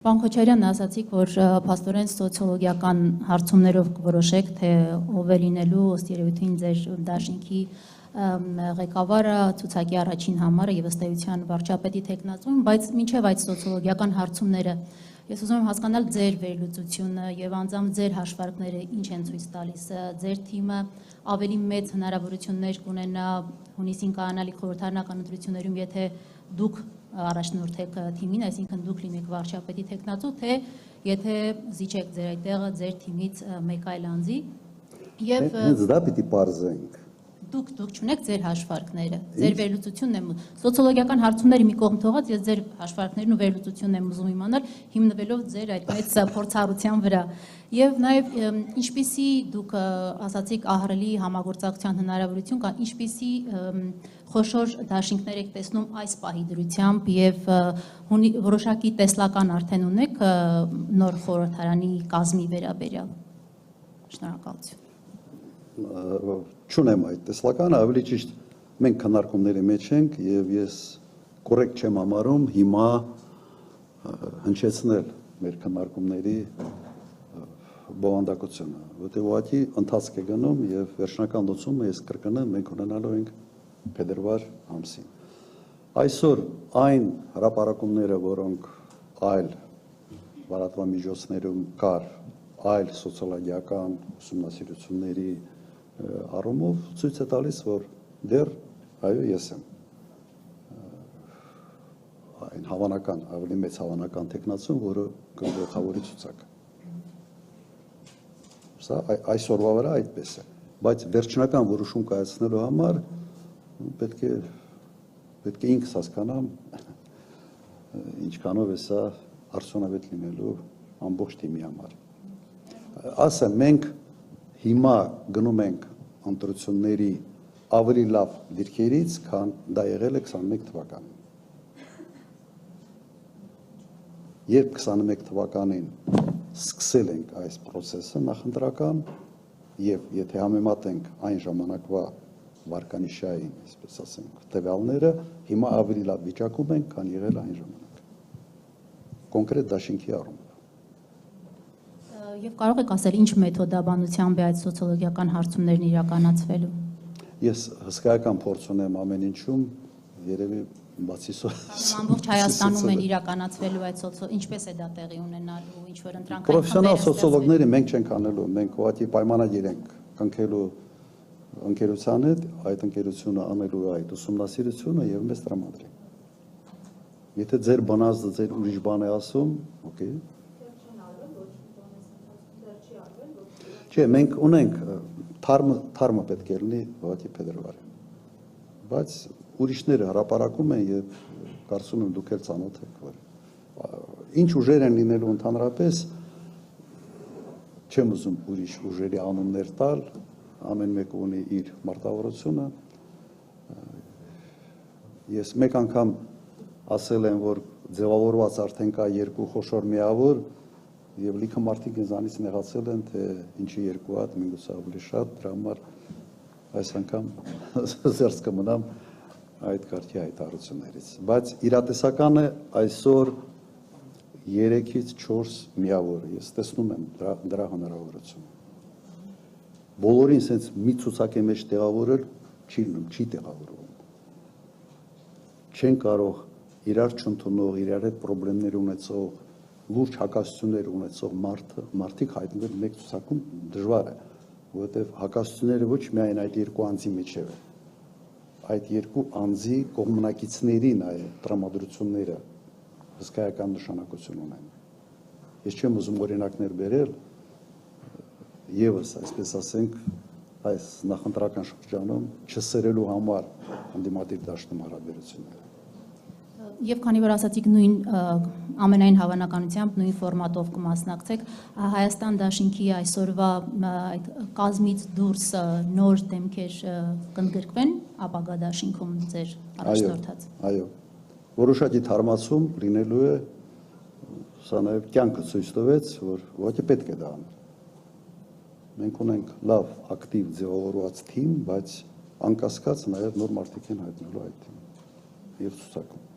Պարոն Քոչարյան, ասացիք, որ փաստորեն սոցիոլոգիական հարցումներով կորոշեք, թե ով է լինելու ըստ երևույթին ձեր դաշինքի ղեկավարը, ցուցակի առաջին համարը եւ ըստ էության վարչապետի թեկնածուն, բայց մինչեւ այդ սոցիոլոգիական հարցումները ես ուզում եմ հասկանալ ձեր վերլուծությունը եւ անձամբ ձեր հաշվարկները ինչ են ցույց տալիս։ Ձեր թիմը ավելի մեծ հնարավորություններ կունենա հունիսին կայանալիք խորհրդարանական ընտրություններում, եթե դուք առաջնորդեք թիմին, այսինքն դուք լինեք վարչապետի թեկնածու, թե եթե զիջեք ձեր այդ տեղը ձեր թիմից մեկ այլ անձի եւ հենց դա պիտի բարձենք։ Դուք չունեք ձեր հաշվարկները, ձեր վերլուծությունն եմ սոցիոլոգիական հարցումների մի կողմ թողած, ես ձեր հաշվարկներն ու վերլուծությունն եմ ուզում իմանալ, հիմնվելով ձեր այդ մեծ փորձառության վրա։ Եվ նաև ինչպիսի դուք ասացիք ահռելի համագործակցության հնարավորություն կա, ինչպիսի խոշոր դաշինքներ եք տեսնում այս պահի դրությամբ եւ որոշակի տեսլական արդեն ունեք նոր խորհրդարանի կազմի վերաբերյալ։ Շնորհակալություն։ Չունեմ այդ տեսլականը, ավելի ճիշտ մենք քննարկումների մեջ ենք եւ ես կոռեկտ չեմ համարում հիմա հնչեցնել մեր քննարկումների բովանդակությունը, որտեղ ուղղակի ընթացք է գնում եւ վերջնական լուծումը ես կրկնեմ մենք ունենալու ենք փետրվար ամսին։ Այսօր այն հրապարակումները, որոնք այլ լրատվամիջոցներում կար, այլ սոցիոլոգիական ուսումնասիրությունների առումով ցույց է տալիս, որ դեռ այո ես եմ այն հավանական, ավելի մեծ հավանական տեխնացուն, որը գլխավորի ցուցակը։ Սա այսօրվա վրա այդպես է, բայց վերջնական որոշում կայացնելու համար պետք է ինքս հասկանամ ինչքանով է սա արդյունավետ լինելու ամբողջ թիմի համար։ Ասեմ, մենք հիմա գնում ենք ընտրությունների ավելի լավ դիրքերից, քան դա եղել է 21 թվականին։ Երբ 21 թվականին սկսել ենք այս process-ը նախընտրական եւ եթե համեմատենք այն ժամանակվա վարկանիշային, այսպես ասենք, տվյալները, հիմա ավելի լավ վիճակում ենք, քան եղել այն ժամանակ։ Կոնկրետ դաշինքի առումով։ Եվ կարող եք ասել ինչ մեթոդաբանությամբ է այդ սոցիոլոգիական հարցումներն իրականացվելու։ Ես հսկայական փորձ ունեմ ամեն ինչում, երևի բացի ամբողջ Հայաստանում են իրականացվելու այդ ինչպես է դա տեղի ունենալու, ինչ որ ընտրանքային պրոֆեսիոնալ սոցիոլոգները մենք չենք անելու, մենք ուղղակի պայմանագիր ենք կնքելու ընկերության հետ, այդ ընկերությունը անելու այդ ուսումնասիրությունը եւ մեզ տրամադրի։ Եթե ձեր բանազդը ձեր ուրիշ բան է ասում, օքեյ։ Չէ, մենք ունենք թարմը պետք է լինի ուղղակի փետրվարին։ Բայց ուրիշները հրապարակում են եւ կարծում եմ դուք էլ ծանոթ եք, որ ինչ ուժեր են լինելու ընդհանրապես չեմ ուզում ուրիշ ուժերի անուններ տալ, ամեն մեկը ունի իր մարտավարությունը։ Ես մեկ անգամ ասել եմ, որ ձևավորված արդեն կա երկու խոշոր միավոր եւ լիքը մարդիկ ինձանից նեղացել են, թե ինչի երկու հատ, միգուցե ավելի շատ, դրա համար այս անգամ զերծ կմնամ այդ կարգի հայտարարություններից։ Բայց իրատեսականը այսօր 3-ից 4 միավոր է, ես տեսնում եմ դրա հնարավորությունը։ Բոլորին sense մի ցուցակի մեջ տեղավորել չի լինում, չի տեղավորվում։ Չեն կարող իրար չընդունող, իրար հետ խնդիրներ ունեցող, լուրջ հակասություններ ունեցող մարդիկ հայտնվել մեկ ցուցակում դժվար է, որովհետև հակասությունները ոչ միայն այդ երկու անձի միջև է, այդ երկու անձի կողմնակիցների նաև տրամադրությունները հսկայական նշանակություն ունեն։ Ես չեմ ուզում օրինակներ բերել, եւս այսպես ասենք, այս նախընտրական շրջանում չսերելու համար ընդդիմադիր դաշտում հարաբերությունները։ Եվ քանի որ ասացիք նույն ամենայն հավանականությամբ նույն ֆորմատով կմասնակցեք, Հայաստան դաշինքի այսօրվա այդ կազմից դուրս նոր դեմքեր կընդգրկվեն ապագա դաշինքում ձեր առաջնորդած։ Այո, որոշակի թարմացում լինելու է, սա նաև կյանքը ցույց տվեց, որ ուղղակի պետք է դա անել։ Մենք ունենք լավ ակտիվ ձևավորված թիմ, բայց անկասկած նաև նոր մարդիկ են հայտնելու այդ թիմը եւ ցուցակում։